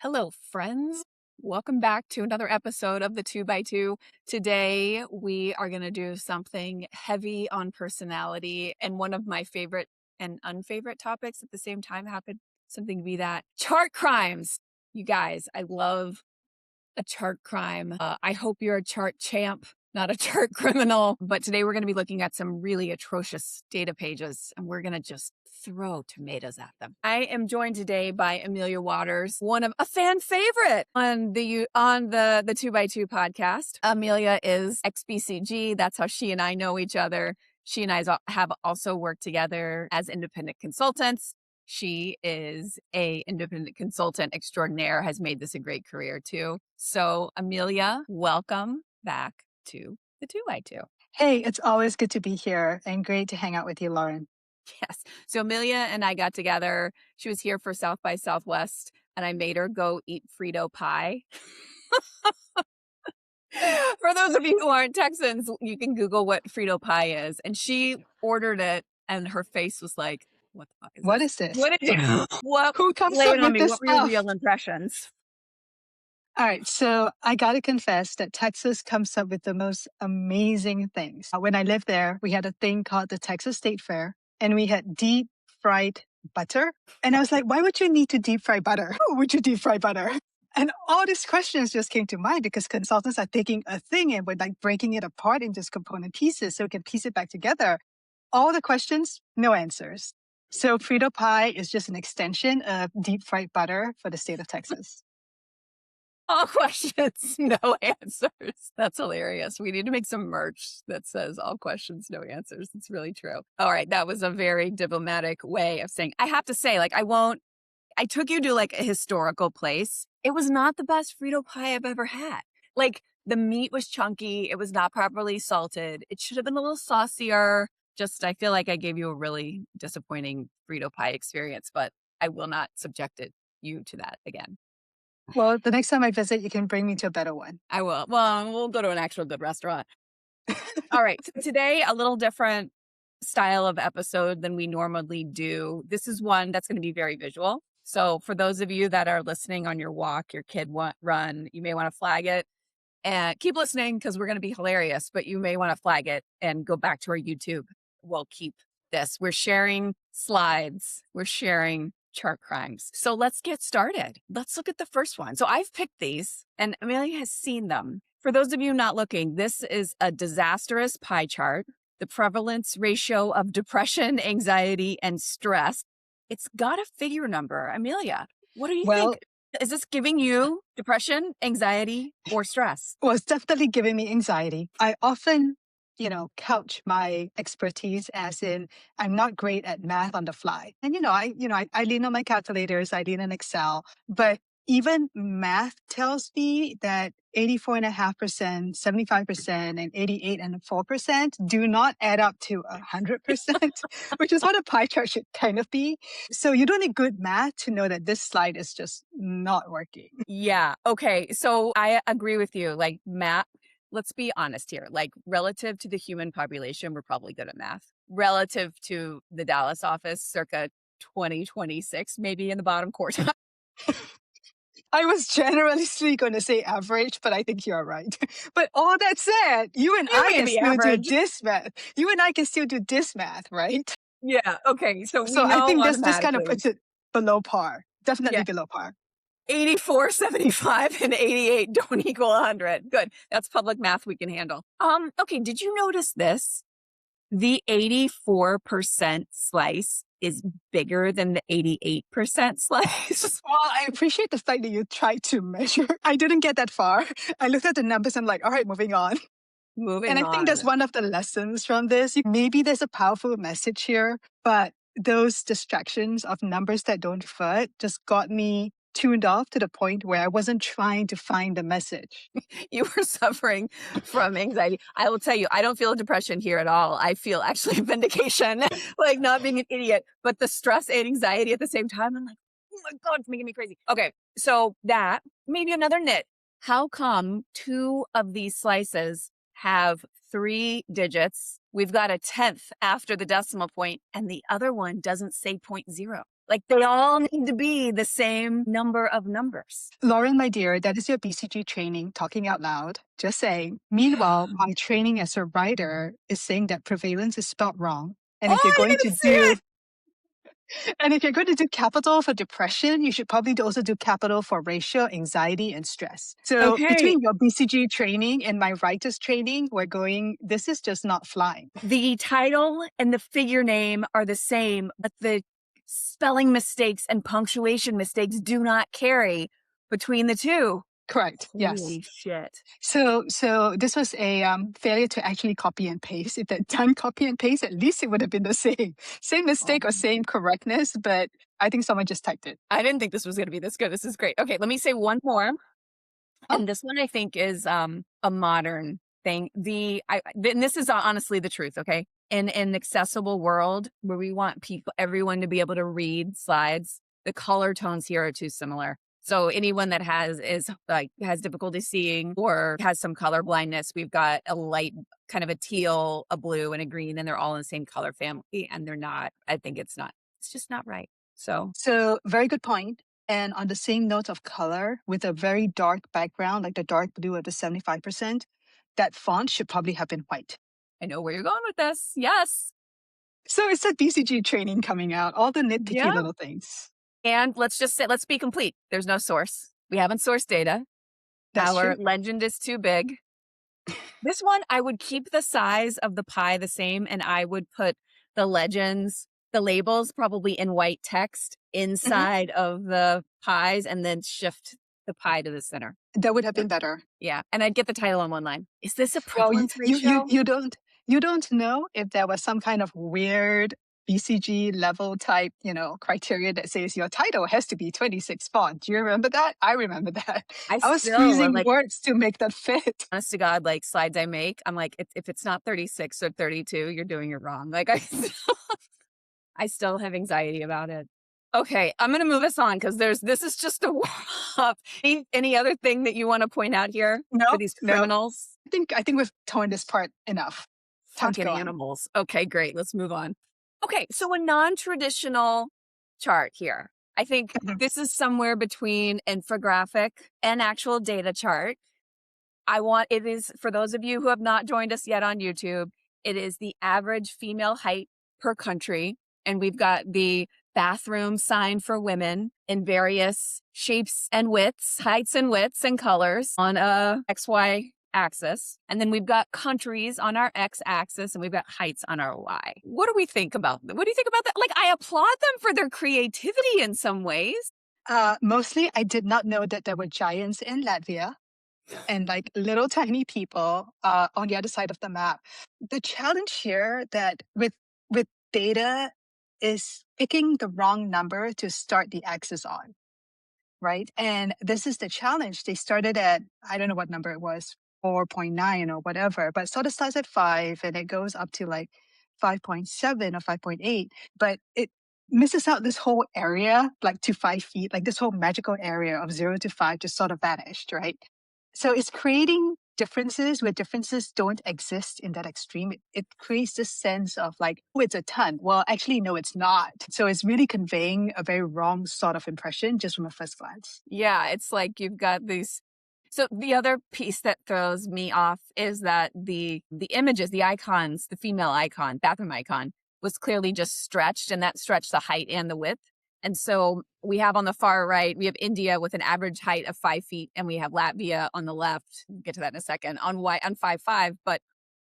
Hello, friends. Welcome back to another episode of the 2x2. Today, we are going to do something heavy on personality, and one of my favorite and unfavorite topics at the same time happened something to be that chart crimes. You guys, I love a chart crime. I hope you're a chart champ, not a chart criminal. But today we're going to be looking at some really atrocious data pages, and we're going to just throw tomatoes at them. I am joined today by Amelia Waters, one of a fan favorite on the 2x2 podcast. Amelia is ex-BCG. That's how she and I know each other. She and I have also worked together as independent consultants. She is a independent consultant extraordinaire, has made this a great career too. So Amelia, welcome back to the 2x2. Hey, it's always good to be here and great to hang out with you, Lauren. Yes. So Amelia and I got together. She was here for South by Southwest, and I made her go eat Frito pie. For those of you who aren't Texans, you can Google what Frito pie is. And she ordered it, and her face was like, what the fuck is What this? is this? What is it? What? Who comes Lay up it on with me. this What were your stuff? real impressions? All right, so I got to confess that Texas comes up with the most amazing things. When I lived there, we had a thing called the Texas State Fair, and we had deep fried butter. And I was like, why would you need to deep fry butter? Who would you deep fry butter? And all these questions just came to mind because consultants are taking a thing and we're like breaking it apart into its component pieces so we can piece it back together. All the questions, no answers. So Frito pie is just an extension of deep fried butter for the state of Texas. All questions, no answers. That's hilarious. We need to make some merch that says all questions, no answers. It's really true. All right. That was a very diplomatic way of saying, I have to say, I took you to like a historical place. It was not the best Frito pie I've ever had. Like the meat was chunky. It was not properly salted. It should have been a little saucier. I feel like I gave you a really disappointing Frito pie experience, but I will not subject you to that again. Well, the next time I visit, you can bring me to a better one. I will. Well, we'll go to an actual good restaurant. All right. Today, a little different style of episode than we normally do. This is one that's going to be very visual. So for those of you that are listening on your walk, your kid run, you may want to flag it and keep listening because we're going to be hilarious, but you may want to flag it and go back to our YouTube. We'll keep this. We're sharing slides. We're sharing chart crimes. So let's get started. Let's look at the first one. So I've picked these and Amelia has seen them. For those of you not looking, this is a disastrous pie chart, the prevalence ratio of depression, anxiety, and stress. It's got a figure number. Amelia, what do you think? Is this giving you depression, anxiety, or stress? Well, it's definitely giving me anxiety. I often couch my expertise as in I'm not great at math on the fly. And I lean on my calculators, I lean on Excel, but even math tells me that 84.5%, 75%, and 88.4% do not add up to 100%, which is what a pie chart should kind of be. So you don't need good math to know that this slide is just not working. Yeah. Okay. So I agree with you. Like math, let's be honest here. Like relative to the human population, we're probably good at math. Relative to the Dallas office, circa 2026, maybe in the bottom quartile. I was generally going to say average, but I think you're right. But all that said, you and I can still do this math. You and I can still do this math, right? Yeah. Okay. So I think this kind of puts it below par. Definitely below par. 84, 75, and 88 don't equal 100. Good. That's public math we can handle. Okay. Did you notice this? The 84% slice is bigger than the 88% slice. Well, I appreciate the fact that you tried to measure. I didn't get that far. I looked at the numbers and I'm like, all right, moving on. And I think that's one of the lessons from this. Maybe there's a powerful message here, but those distractions of numbers that don't fit just got me tuned off to the point where I wasn't trying to find the message. You were suffering from anxiety. I will tell you, I don't feel depression here at all. I feel actually vindication, like not being an idiot, but the stress and anxiety at the same time. I'm like, oh my God, it's making me crazy. Okay. So that maybe another nit. How come two of these slices have 3 digits? We've got a 10th after the decimal point and the other one doesn't say 0.0. Like they all need to be the same number of numbers. Lauren, my dear, that is your BCG training talking out loud. Just saying. Meanwhile, my training as a writer is saying that prevalence is spelled wrong. And if you're Oh, going you're to gonna see do it. and if you're going to do capital for depression, you should probably also do capital for ratio, anxiety, and stress. So Okay. between your BCG training and my writer's training, this is just not flying. The title and the figure name are the same, but the spelling mistakes and punctuation mistakes do not carry between the two. Correct. Yes. Holy shit. So this was a failure to actually copy and paste. If they'd done copy and paste, at least it would have been the same Oh. mistake or same correctness. But I think someone just typed it. I didn't think this was going to be this good. This is great. Okay, let me say one more. Oh, And this one I think is a modern thing. And this is honestly the truth, okay? In an accessible world where we want everyone to be able to read slides, the color tones here are too similar. So anyone that has difficulty seeing or has some color blindness, we've got a light, kind of a teal, a blue, and a green, and they're all in the same color family. And they're not. I think it's not. It's just not right. so very good point. And on the same note of color, with a very dark background, like the dark blue of the 75%, that font should probably have been white. I know where you're going with this. Yes. So it's that BCG training coming out, all the nitpicky Yeah. little things. And let's be complete. There's no source. We haven't sourced data. That's Our true. legend is too big. This one, I would keep the size of the pie the same, and I would put the legends, the labels probably in white text Mhm. inside of the pies and then shift the pie to the center. That would have been better. Yeah. And I'd get the title on one line. Is this a Well, prevalence ratio? you don't know if there was some kind of weird BCG level type, criteria that says your title has to be 26 font. Do you remember that? I remember that. I I was still, squeezing words to make that fit. honest to God, like slides I make, I'm like, if it's not 36 or 32, you're doing it wrong. Like I still have anxiety about it. Okay, I'm gonna move us on because this is just a warm-up. Any other thing that you want to point out here for No, these no. criminals? I think we've torn this part enough. Time to Fucking go on. animals. Okay, great. Let's move on. Okay, so a non-traditional chart here. I think Mhm. this is somewhere between infographic and actual data chart. It is, for those of you who have not joined us yet on YouTube, it is the average female height per country. And we've got the bathroom sign for women in various shapes and widths, heights and widths and colors on a XY axis. And then we've got countries on our X axis and we've got heights on our Y. What do we think about them? What do you think about that? Like, I applaud them for their creativity in some ways. Mostly, I did not know that there were giants in Latvia and like little tiny people on the other side of the map. The challenge here that with data is picking the wrong number to start the axis on, right? And this is the challenge. They started at I don't know what number it was, 4.9 or whatever, but sort of starts at 5 and it goes up to like 5.7 or 5.8, but it misses out this whole area like to 5 feet, like this whole magical area of 0 to 5 just sort of vanished, right? So it's creating differences where differences don't exist in that extreme. It creates this sense of like, oh, it's a ton. Well, actually, no, it's not. So it's really conveying a very wrong sort of impression just from a first glance. Yeah, it's like you've got these. So the other piece that throws me off is that the images, the icons, the female icon, bathroom icon, was clearly just stretched, and that stretched the height and the width. And so we have on the far right, we have India with an average height of 5 feet, and we have Latvia on the left. We'll get to that in a second on 5'5", but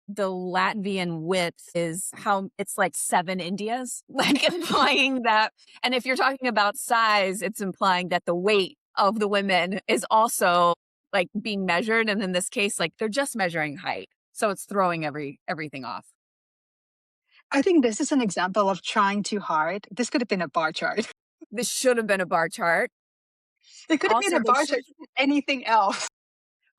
the Latvian width is how it's like 7 Indias, like implying that. And if you're talking about size, it's implying that the weight of the women is also like being measured. And in this case, like they're just measuring height. So it's throwing everything off. I think this is an example of trying too hard. This could have been a bar chart. This should have been a bar chart. It could have been Also, a they bar should. chart for anything else.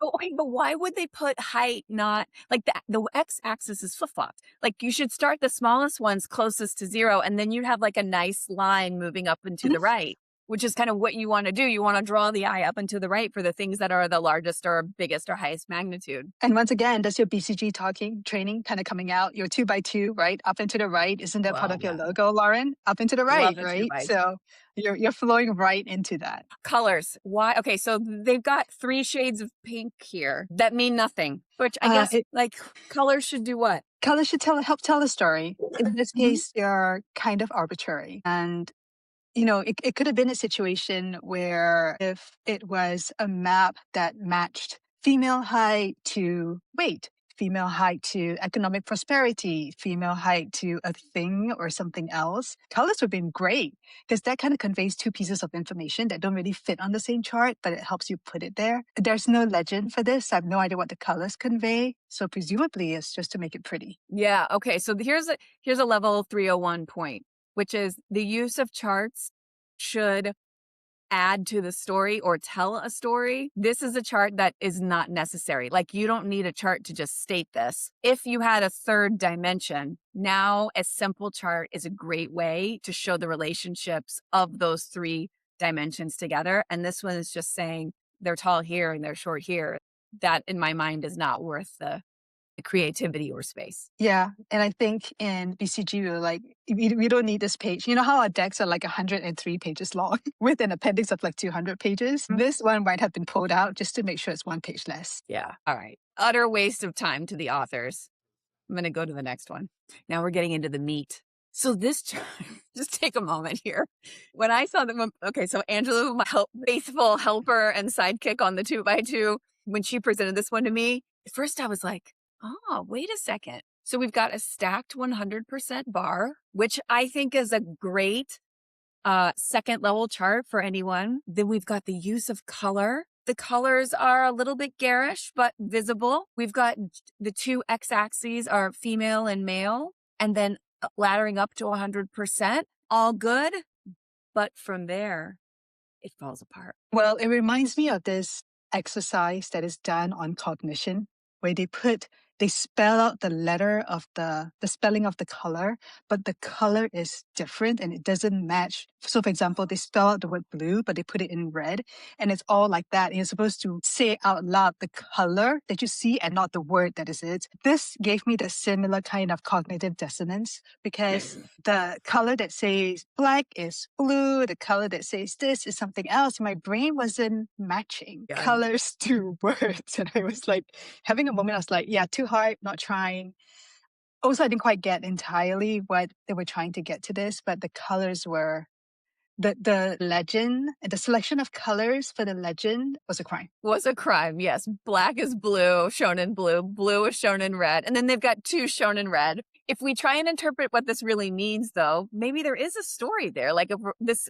But why would they put height not like the x-axis is flip-flopped? Like you should start the smallest ones closest to 0, and then you'd have like a nice line moving up and to the right. which is kind of what you want to do. You want to draw the eye up and to the right for the things that are the largest or biggest or highest magnitude. And once again, does your BCG talking training kind of coming out? Your 2x2, right? Up and to the right. Isn't that part Well, of your yeah. logo, Lauren? Up and to the Love right, the two right? by So you're flowing right into that. colors. Why? Okay, so they've got 3 shades of pink here that mean nothing, which I Uh, guess it like colors should do what? colors should help tell a story. In this Mhm. case, they're kind of arbitrary. And you know, it could have been a situation where if it was a map that matched female height to weight, female height to economic prosperity, female height to a thing or something else, colors would have been great because that kind of conveys two pieces of information that don't really fit on the same chart, but it helps you put it there. There's no legend for this. I have no idea what the colors convey. So presumably it's just to make it pretty. Yeah, okay, so here's a level 301 point, which is the use of charts should add to the story or tell a story. This is a chart that is not necessary. Like, you don't need a chart to just state this. If you had a third dimension, now a simple chart is a great way to show the relationships of those 3 dimensions together. And this one is just saying they're tall here and they're short here. That in my mind is not worth the creativity or space. Yeah, and I think in BCG, we were like, we don't need this page. You know how our decks are like 103 pages long with an appendix of like 200 pages? This one might have been pulled out just to make sure it's one page less. Yeah. All right. Utter waste of time to the authors. I'm going to go to the next one. Now we're getting into the meat. So this chart, just take a moment here. When I saw them, okay, so Angela, my faithful helper and sidekick on the 2x2, when she presented this one to me, at first I was like, oh, wait a second. So we've got a stacked 100% bar, which I think is a great second level chart for anyone. Then we've got the use of color. The colors are a little bit garish, but visible. We've got the 2 x-axes are female and male, and then laddering up to 100%. All good. But from there, it falls apart. Well, it reminds me of this exercise that is done on cognition, where they spell out the letter of the spelling of the color, but the color is different and it doesn't match. So, for example, they spell out the word blue, but they put it in red, and it's all like that. And you're supposed to say out loud the color that you see and not the word that is it. This gave me the similar kind of cognitive dissonance because the color that says black is blue, the color that says this is something else. My brain wasn't matching Yeah. colors to words. And I was like having a moment, I was like, yeah, too hard, not trying. Also, I didn't quite get entirely what they were trying to get to this, but the colors were the legend, the selection of colors for the legend was a crime. Was a crime, yes. Black is blue, shown in blue. Blue is shown in red. And then they've got 2 shown in red. If we try and interpret what this really means, though, maybe there is a story there. Like, if this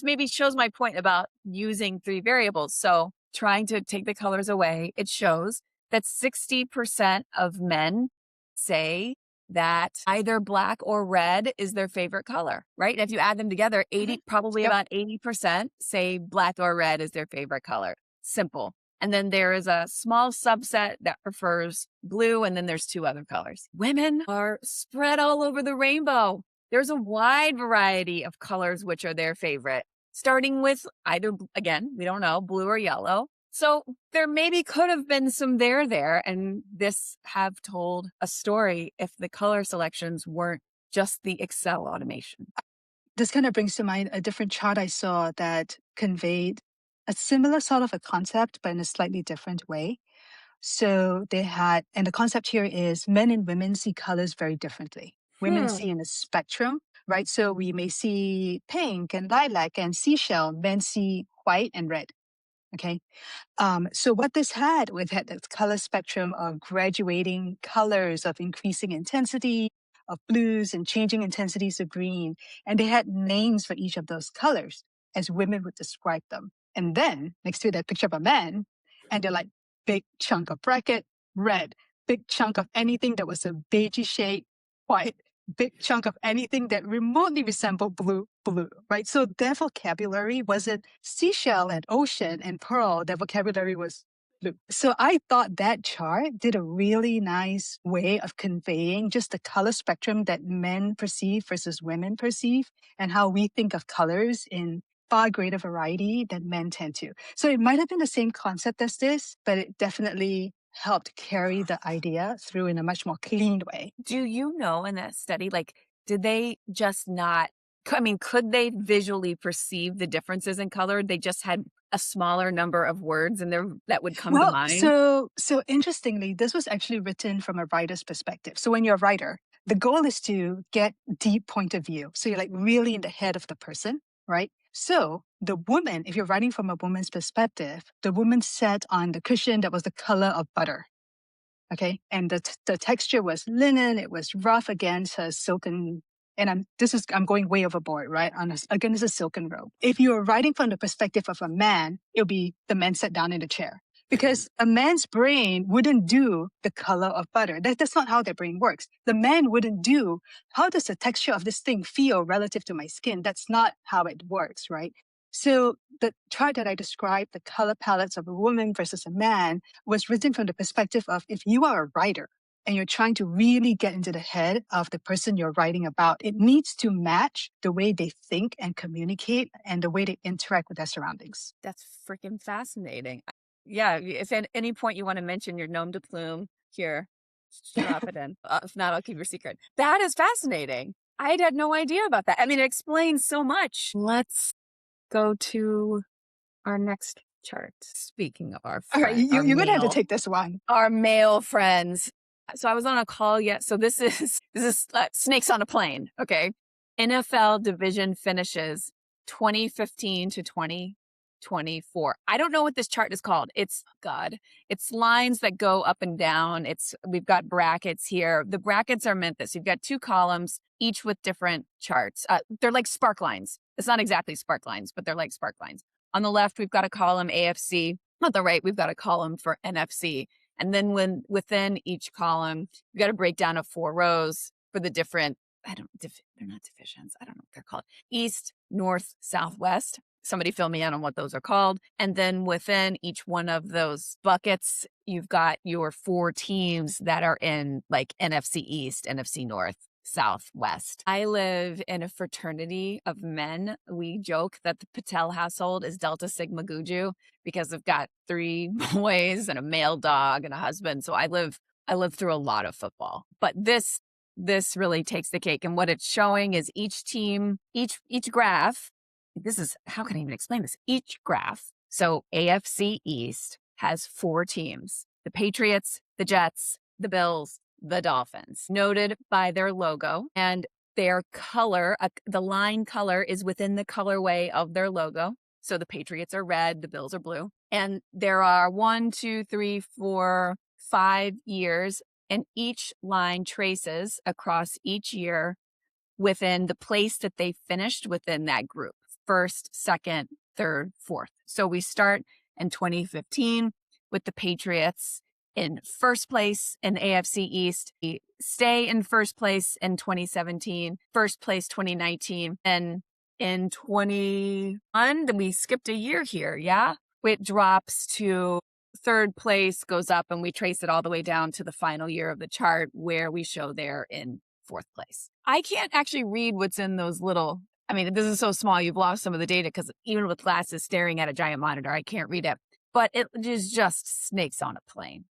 maybe shows my point about using 3 variables. So trying to take the colors away, it shows that 60% of men say that either black or red is their favorite color, right? And if you add them together, 80, probably Yep. about 80% say black or red is their favorite color. Simple. And then there is a small subset that prefers blue, and then there's 2 other colors. Women are spread all over the rainbow. There's a wide variety of colors which are their favorite, starting with either, again, we don't know, blue or yellow. So there maybe could have been some there, and this have told a story if the color selections weren't just the Excel automation. This kind of brings to mind a different chart I saw that conveyed a similar sort of a concept, but in a slightly different way. So they had, and the concept here is men and women see colors very differently. Women see in a spectrum, right? So we may see pink and lilac and seashell. Men see white and red. Okay. So what this had, we had this color spectrum of graduating colors of increasing intensity, of blues and changing intensities of green. And they had names for each of those colors as women would describe them. And then next to that picture of a man, and they're like, big chunk of bracket, red, big chunk of anything that was a beigey shade, white, big chunk of anything that remotely resembled blue, blue, right? So their vocabulary wasn't seashell and ocean and pearl. Their vocabulary was blue. So I thought that chart did a really nice way of conveying just the color spectrum that men perceive versus women perceive and how we think of colors in far greater variety than men tend to. So it might have been the same concept as this, but it definitely helped carry the idea through in a much more clean way. Do you know in that study, like, did they just not, I mean, could they visually perceive the differences in color? They just had a smaller number of words in there that would come to Well, mind? so interestingly, this was actually written from a writer's perspective. So when you're a writer, the goal is to get deep point of view. So you're like really in the head of the person, right? So the woman, if you're writing from a woman's perspective, the woman sat on the cushion that was the color of butter. Okay. And the texture was linen. It was rough against her silken. And I'm going way overboard, right? Against a silken robe. If you were writing from the perspective of a man, it'll be the man sat down in the chair. Because a man's brain wouldn't do the color of butter. That's not how their brain works. The man wouldn't do, how does the texture of this thing feel relative to my skin? That's not how it works, right? So the chart that I described, the color palettes of a woman versus a man, was written from the perspective of if you are a writer and you're trying to really get into the head of the person you're writing about, it needs to match the way they think and communicate and the way they interact with their surroundings. That's freaking fascinating. Yeah, if at any point you want to mention your nom de plume, here, drop it in. If not, I'll keep your secret. That is fascinating. I had no idea about that. I mean, it explains so much. Let's go to our next chart. Speaking of All right, you're going to have to take this one. our male friends. So I was on a call yet. So this is snakes on a plane. Okay. NFL division finishes 2015 to 2024. I don't know what this chart is called. It's lines that go up and down. We've got brackets here. The brackets are meant this. You've got two columns, each with different charts. They're like spark lines. It's not exactly spark lines, but they're like spark lines. On the left, we've got a column AFC. On the right, we've got a column for NFC. And then within each column, we've got a breakdown of 4 rows for the different, they're not divisions. I don't know what they're called. East, north, south, west. Somebody fill me in on what those are called. And then within each one of those buckets, you've got your 4 teams that are in like NFC East, NFC North, Southwest. I live in a fraternity of men. We joke that the Patel household is Delta Sigma Guju because I've got 3 boys and a male dog and a husband. So I live through a lot of football. But this really takes the cake. And what it's showing is each team, each graph. How can I even explain this? Each graph. So AFC East has 4 teams: the Patriots, the Jets, the Bills, the Dolphins, noted by their logo, and their color, the line color is within the colorway of their logo. So the Patriots are red, the Bills are blue. And there are 1, 2, 3, 4, 5 years, and each line traces across each year within the place that they finished within that group. First, second, third, fourth. So we start in 2015 with the Patriots in first place in AFC East. We stay in first place in 2017, first place 2019, and in 21, then we skipped a year here, yeah? It drops to third place, goes up, and we trace it all the way down to the final year of the chart where we show they're in fourth place. I can't actually read what's in those little, I mean, this is so small, you've lost some of the data because even with glasses staring at a giant monitor, I can't read it. But it is just snakes on a plane.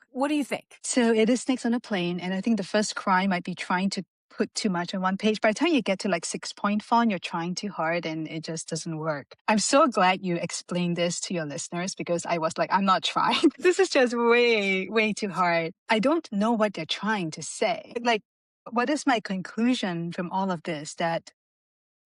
What do you think? So it is snakes on a plane. And I think the first crime might be trying to put too much on one page. By the time you get to like 6-point font, you're trying too hard and it just doesn't work. I'm so glad you explained this to your listeners because I was like, I'm not trying. This is just way, way too hard. I don't know what they're trying to say. Like, what is my conclusion from all of this? That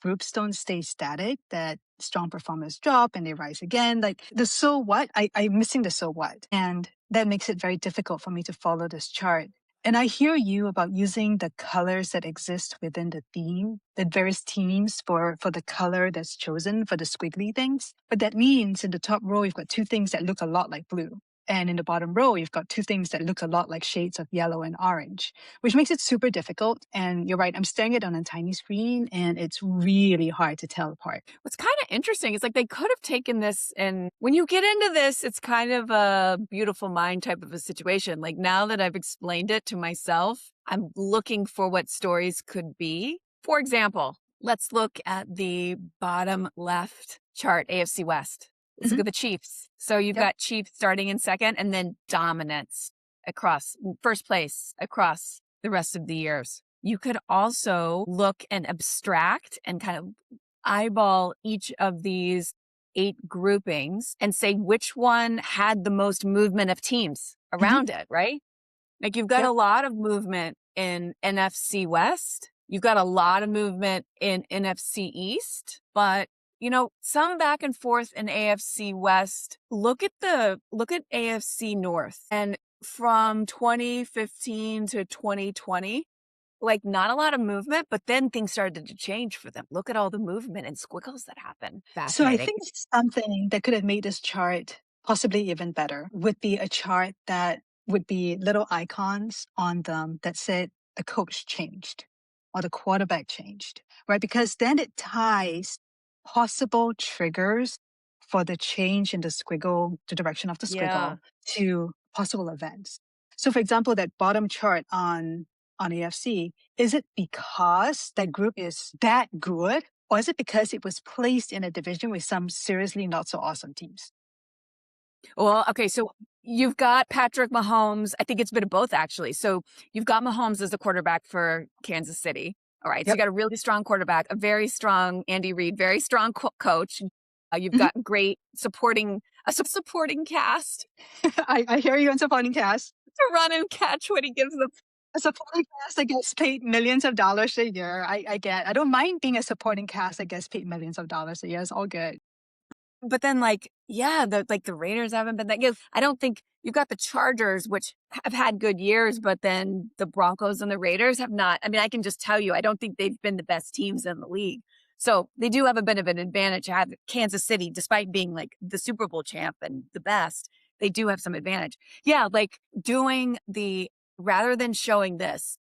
groups don't stay static, that strong performers drop and they rise again. Like the so what, I'm missing the so what. And that makes it very difficult for me to follow this chart. And I hear you about using the colors that exist within the theme, the various themes for the color that's chosen for the squiggly things. But that means in the top row, you've got 2 things that look a lot like blue. And in the bottom row, you've got 2 things that look a lot like shades of yellow and orange, which makes it super difficult. And you're right, I'm staring at it on a tiny screen and it's really hard to tell apart. What's kind of interesting is like they could have taken this, and when you get into this, it's kind of a beautiful mind type of a situation. Like now that I've explained it to myself, I'm looking for what stories could be. For example, Let's look at the bottom left chart, AFC West. Let's look Hmm. at the Chiefs. So you've Yep. got Chiefs starting in second and then dominance across first place across the rest of the years. You could also look and abstract and kind of eyeball each of these 8 groupings and say which one had the most movement of teams Hmm. around it, right? Like you've got a Yep. lot of movement in NFC West. You've got a lot of movement in NFC East, but some back and forth in AFC West. Look at AFC North. And from 2015 to 2020, like not a lot of movement, but then things started to change for them. Look at all the movement and squiggles that happen. So I Fascinating. think something that could have made this chart possibly even better would be a chart that would be little icons on them that said the coach changed or the quarterback changed, right? Because then it ties possible triggers for the change in the squiggle, the direction of the Yeah. squiggle to possible events. So for example, that bottom chart on AFC, is it because that group is that good? Or is it because it was placed in a division with some seriously not so awesome teams? Well, okay, so you've got Patrick Mahomes. I think it's a bit of both, actually. So you've got Mahomes as the quarterback for Kansas City. All right, so you Yep. got a really strong quarterback, a very strong Andy Reid, very strong coach. You've Mhm. got great supporting cast I hear you on supporting cast. to run and catch what he gives them. A supporting cast that gets paid millions of dollars a year. I get. I don't mind being a supporting cast that gets paid millions of dollars a year. It's all good. But then, the Raiders haven't been that good. I don't think you've got the Chargers, which have had good years, but then the Broncos and the Raiders have not. I mean, I can just tell you, I don't think they've been the best teams in the league. So they do have a bit of an advantage. Have Kansas City, despite being like the Super Bowl champ and the best, they do have some advantage. Yeah, like doing the rather than showing this.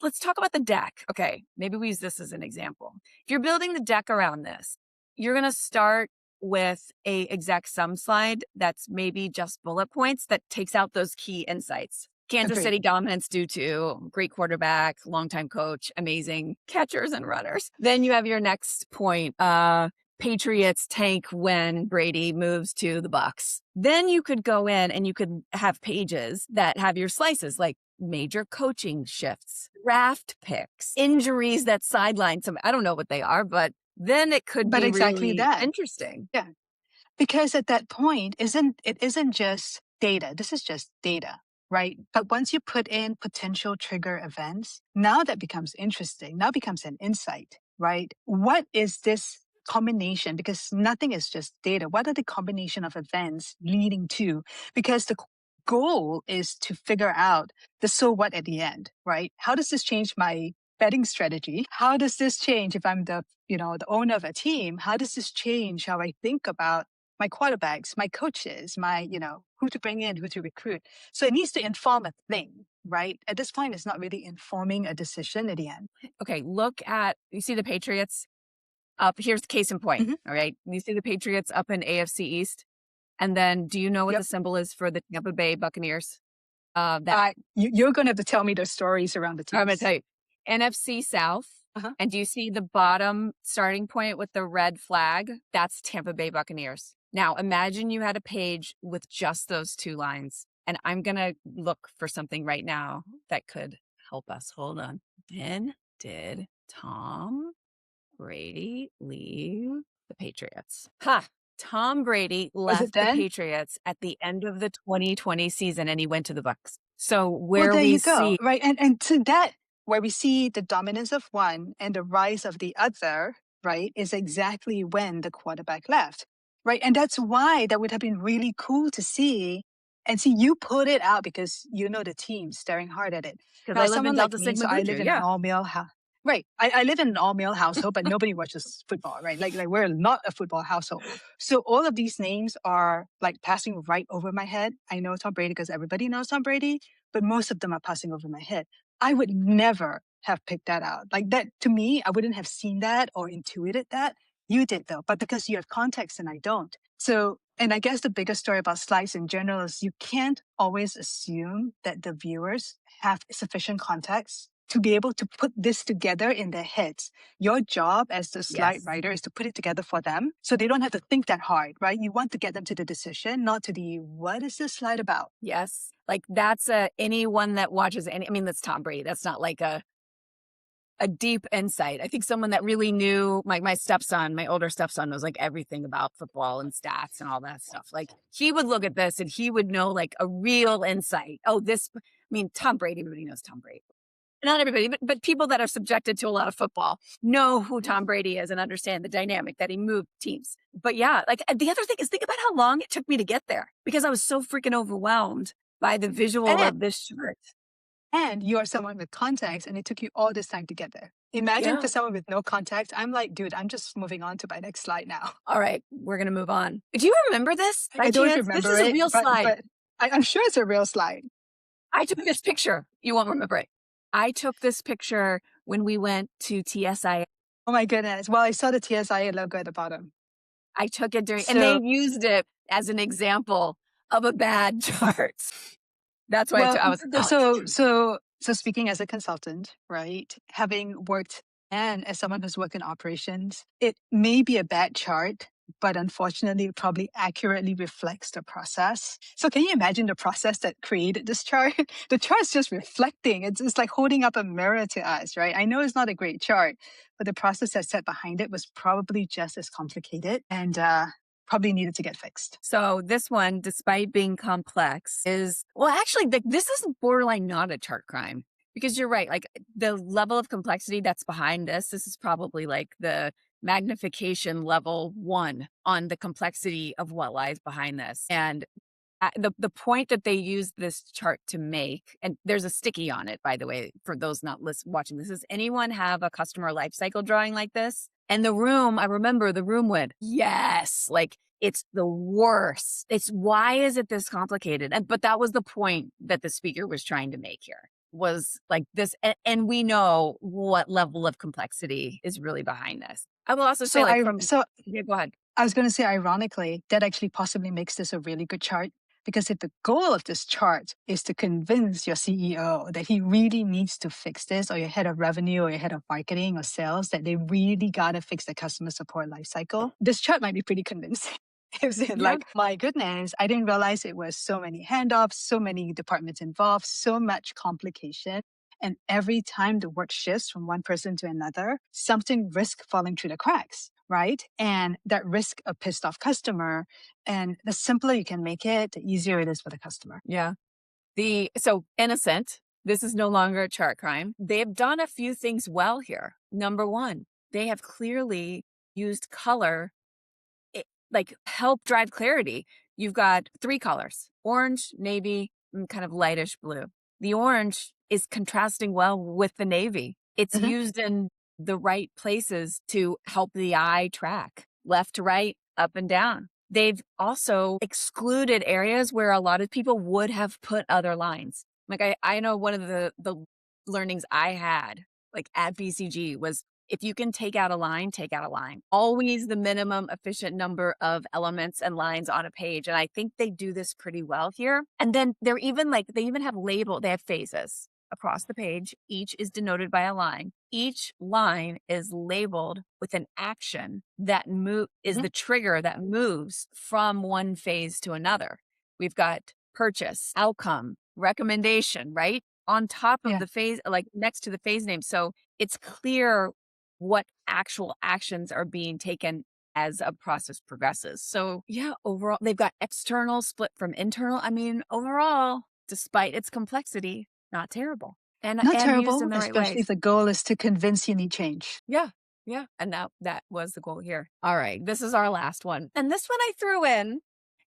Let's talk about the deck. Okay, maybe we use this as an example. If you're building the deck around this, you're going to start with a exec sum slide that's maybe just bullet points that takes out those key insights. Kansas Agreed. City dominance due to great quarterback, longtime coach, amazing catchers and runners. Then you have your next point, Patriots tank when Brady moves to the Bucks. Then you could go in and you could have pages that have your slices like major coaching shifts, draft picks, injuries that sideline some. I don't know what they are, but then it could But be exactly really that. interesting. Yeah. Because at that point, it isn't just data. This is just data, right? But once you put in potential trigger events, now that becomes interesting. Now becomes an insight, right? What is this combination? Because nothing is just data. What are the combination of events leading to? Because the goal is to figure out the so what at the end, right? How does this change my betting strategy? How does this change if I'm the owner of a team? How does this change how I think about my quarterbacks, my coaches, who to bring in, who to recruit? So it needs to inform a thing, right? At this point, it's not really informing a decision at the end. Okay, you see the Patriots up. Here's the case in point. Hmm. All right. You see the Patriots up in AFC East. And then do you know what the Yep. symbol is for the Tampa Bay Buccaneers? That You're going to have to tell me the stories around the I'm going to teams. tell you. NFC South. Uh-huh. And do you see the bottom starting point with the red flag? That's Tampa Bay Buccaneers. Now, imagine you had a page with just those 2 lines. And I'm going to look for something right now that could help us. Hold on. When did Tom Brady leave the Patriots? Ha! Tom Brady Was it left the then? Patriots at the end of the 2020 season and he went to the Bucks. So Well, where there we you go, see right? And to that, where we see the dominance of one and the rise of the other, right, is exactly when the quarterback left, right? And that's why that would have been really cool to see. And see, you put it out because you know the team staring hard at it. because Now, I live in someone like Delta me, Sigma so I Guju. live in an Yeah. all male house. Right. I live in an all male household, but nobody watches football, right? Like we're not a football household. So all of these names are like passing right over my head. I know Tom Brady because everybody knows Tom Brady, but most of them are passing over my head. I would never have picked that out. Like that to me, I wouldn't have seen that or intuited that. You did though, but because you have context and I don't. So, and I guess the biggest story about slides in general is you can't always assume that the viewers have sufficient context to be able to put this together in their heads. Your job as the slide Yes. writer is to put it together for them so they don't have to think that hard, right? You want to get them to the decision, not to the what is this slide about? Yes. Like that's anyone that watches any, I mean, that's Tom Brady. That's not like a deep insight. I think someone that really knew my stepson, my older stepson knows like everything about football and stats and all that stuff. Like he would look at this and he would know like a real insight. Oh, I mean, Tom Brady, everybody knows Tom Brady. Not everybody, but people that are subjected to a lot of football know who Tom Brady is and understand the dynamic that he moved teams. But yeah, like the other thing is think about how long it took me to get there because I was so freaking overwhelmed by the visual And of this shirt. you are someone with context and it took you all this time to get there. Imagine Yeah. for someone with no context, I'm like, dude, I'm just moving on to my next slide now. All right, we're gonna move on. Do you remember this by I don't chance? This remember is a it, real slide. but I'm sure it's a real slide. I took this picture. You won't remember it. I took this picture when we went to TSI. Oh my goodness. Well, I saw the TSIA logo at the bottom. I took it during, and they So, used it as an example of a bad chart. That's why well, I was like, oh, so speaking as a consultant, right? Having worked and as someone who's worked in operations, it may be a bad chart, but unfortunately, it probably accurately reflects the process. So can you imagine the process that created this chart? The chart's just reflecting. It's like holding up a mirror to us, right? I know it's not a great chart, but the process that sat behind it was probably just as complicated and probably needed to get fixed. so this one, despite being complex, is well, actually, this is borderline not a chart crime because you're right. Like the level of complexity that's behind this is probably like the magnification level 1 on the complexity of what lies behind this. And the point that they use this chart to make, and there's a sticky on it, by the way, for those not watching this, is anyone have a customer life cycle drawing like this? And the room, I remember the room went, yes, like it's the worst. It's why is it this complicated? But that was the point that the speaker was trying to make here was like this. And we know what level of complexity is really behind this. I will also say So like I from, so yeah, go ahead. I was going to say, ironically, that actually possibly makes this a really good chart. Because if the goal of this chart is to convince your CEO that he really needs to fix this, or your head of revenue, or your head of marketing or sales, that they really got to fix the customer support lifecycle, this chart might be pretty convincing. It's Yeah. like, my goodness, I didn't realize it was so many handoffs, so many departments involved, so much complication. And every time the work shifts from one person to another, something risks falling through the cracks, right? And that risk a pissed off customer. And the simpler you can make it, the easier it is for the customer. Yeah. So innocent, this is no longer a chart crime. They've done a few things well here. Number one, they have clearly used color, like help drive clarity. You've got 3 colors, orange, navy, and kind of lightish blue. The orange is contrasting well with the navy. It's Mhm. used in the right places to help the eye track left to right, up and down. They've also excluded areas where a lot of people would have put other lines. Like I know one of the learnings I had like at BCG was if you can take out a line, take out a line. Always the minimum efficient number of elements and lines on a page. And I think they do this pretty well here. And then they're even like, they even have they have phases across the page. Each is denoted by a line. Each line is labeled with an action that is Mhm. the trigger that moves from one phase to another. We've got purchase, outcome, recommendation, right? On top of Yeah. the phase, like next to the phase name. So it's clear what actual actions are being taken as a process progresses. So yeah, overall, they've got external split from internal. I mean, overall, despite its complexity, not terrible Not and used terrible, in the right especially way. if the goal is to convince you need change. Yeah. Yeah. And that was the goal here. All right. This is our last one. And this one I threw in.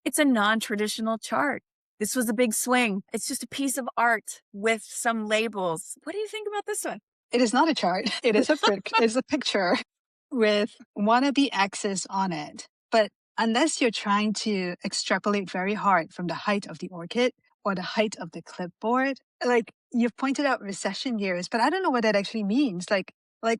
It's a non-traditional chart. This was a big swing. It's just a piece of art with some labels. What do you think about this one? It is not a chart. It is it's a picture with wannabe axis on it. But unless you're trying to extrapolate very hard from the height of the orchid or the height of the clipboard, like you've pointed out recession years, but I don't know what that actually means. Like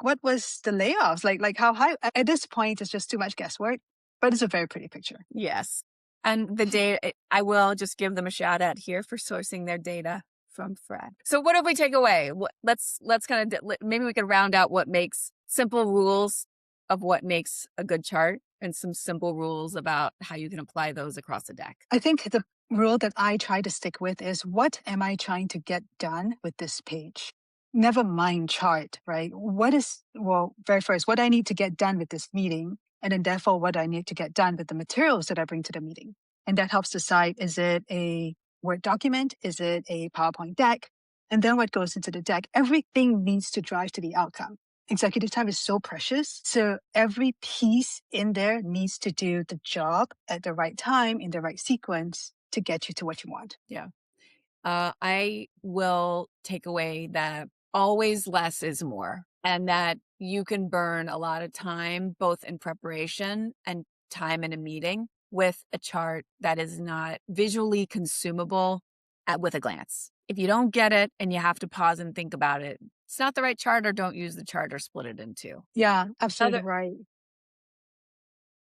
what was the layoffs? Like how high at this point it's just too much guesswork. But it's a very pretty picture. Yes. And the data, I will just give them a shout out here for sourcing their data from Fred. So what did we take away? Let's kind of maybe we could round out what makes simple rules of what makes a good chart and some simple rules about how you can apply those across a deck. I think the rule that I try to stick with is what am I trying to get done with this page? Never mind chart, right? Well, very first, what I need to get done with this meeting, and then therefore what I need to get done with the materials that I bring to the meeting. And that helps decide, is it a Word document? Is it a PowerPoint deck? And then what goes into the deck? Everything needs to drive to the outcome. Executive time is so precious. So every piece in there needs to do the job at the right time in the right sequence to get you to what you want. Yeah. I will take away that always less is more, and that you can burn a lot of time, both in preparation and time in a meeting, with a chart that is not visually consumable with a glance. If you don't get it and you have to pause and think about it, it's not the right chart, or don't use the chart or split it in two. Yeah, absolutely Other right.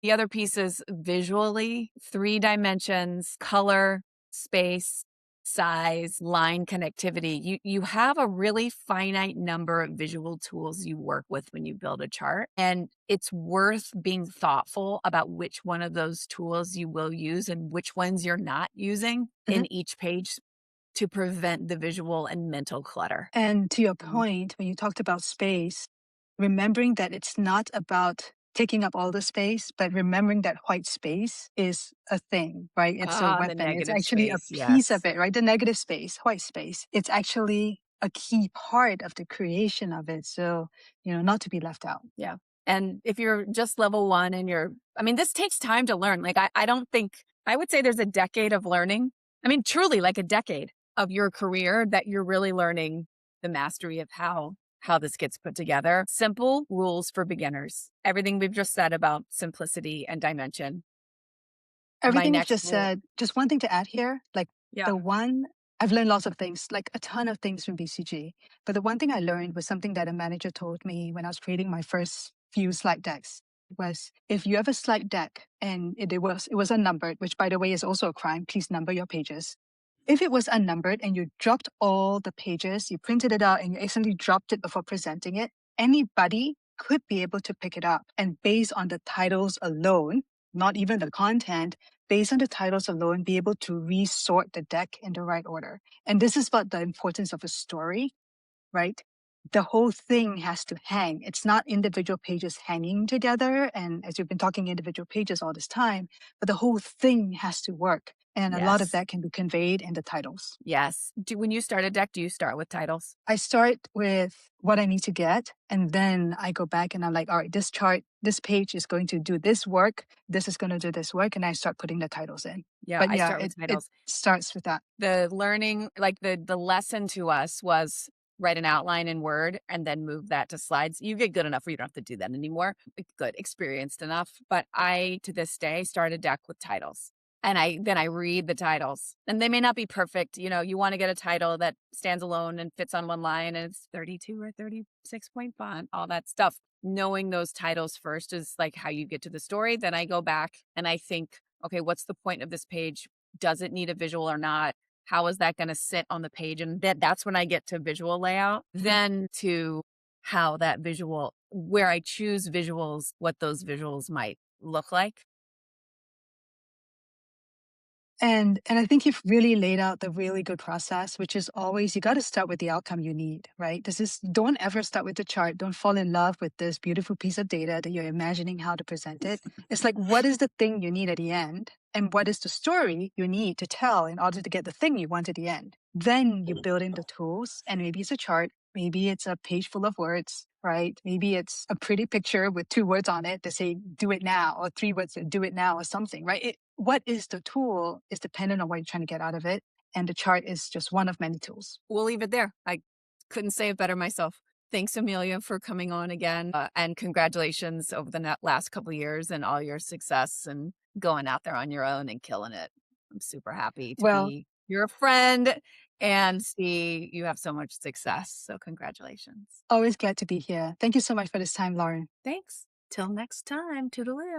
The other piece is visually, 3 dimensions, color, space, size, line connectivity. You have a really finite number of visual tools you work with when you build a chart, and it's worth being thoughtful about which one of those tools you will use and which ones you're not using Mhm. in each page to prevent the visual and mental clutter. And to your Mhm. point, when you talked about space, remembering that it's not about taking up all the space, but remembering that white space is a thing, right? It's a The weapon. It's negative actually a space, piece of yes. it, right? The negative space, white space. It's actually a key part of the creation of it. So, not to be left out. Yeah. And if you're just level 1 and this takes time to learn. Like, I don't think, I would say there's a decade of learning. I mean, truly like a decade of your career that you're really learning the mastery of how this gets put together. Simple rules for beginners. Everything we've just said about simplicity and dimension. My Everything you've next just rule. said, just one thing to add here, like Yeah. the one I've learned lots of things, like a ton of things from BCG. But the one thing I learned was something that a manager told me when I was creating my first few slide decks was if you have a slide deck and it was unnumbered, which by the way is also a crime, please number your pages. If it was unnumbered and you dropped all the pages, you printed it out and you accidentally dropped it before presenting it, anybody could be able to pick it up. And based on the titles alone, not even the content, based on the titles alone, be able to resort the deck in the right order. And this is about the importance of a story, right? The whole thing has to hang. It's not individual pages hanging together. And as you've been talking individual pages all this time, but the whole thing has to work. And a lot of Yes. that can be conveyed in the titles. Yes. When you start a deck, do you start with titles? I start with what I need to get, and then I go back and I'm like, all right, this chart, this page is going to do this work. This is going to do this work. And I start putting the titles in. Yeah, But I yeah, start with it titles. starts with that. The learning, like the lesson to us was write an outline in Word and then move that to slides. You get good enough where you don't have to do that anymore. Good, experienced enough. But I, to this day, start a deck with titles. And I read the titles. And they may not be perfect. You want to get a title that stands alone and fits on one line and it's 32 or 36 point font, all that stuff. Knowing those titles first is like how you get to the story. Then I go back and I think, okay, what's the point of this page? Does it need a visual or not? How is that going to sit on the page? And that's when I get to visual layout, then to how that visual, where I choose visuals, what those visuals might look like. And I think you've really laid out the really good process, which is always you got to start with the outcome you need, right? Don't ever start with the chart. Don't fall in love with this beautiful piece of data that you're imagining how to present it. It's like, what is the thing you need at the end? And what is the story you need to tell in order to get the thing you want at the end? Then you build in the tools, and maybe it's a chart, maybe it's a page full of words, right? Maybe it's a pretty picture with 2 words on it that say, do it now, or 3 words that do it now, or something, right? What is the tool is dependent on what you're trying to get out of it. And the chart is just one of many tools. We'll leave it there. I couldn't say it better myself. Thanks, Amelia, for coming on again. And congratulations over the last couple of years and all your success and going out there on your own and killing it. I'm super happy to Well, be your friend and see you have so much success. So, congratulations. always glad to be here. Thank you so much for this time, Lauren. Thanks. Till next time. Toodaloo.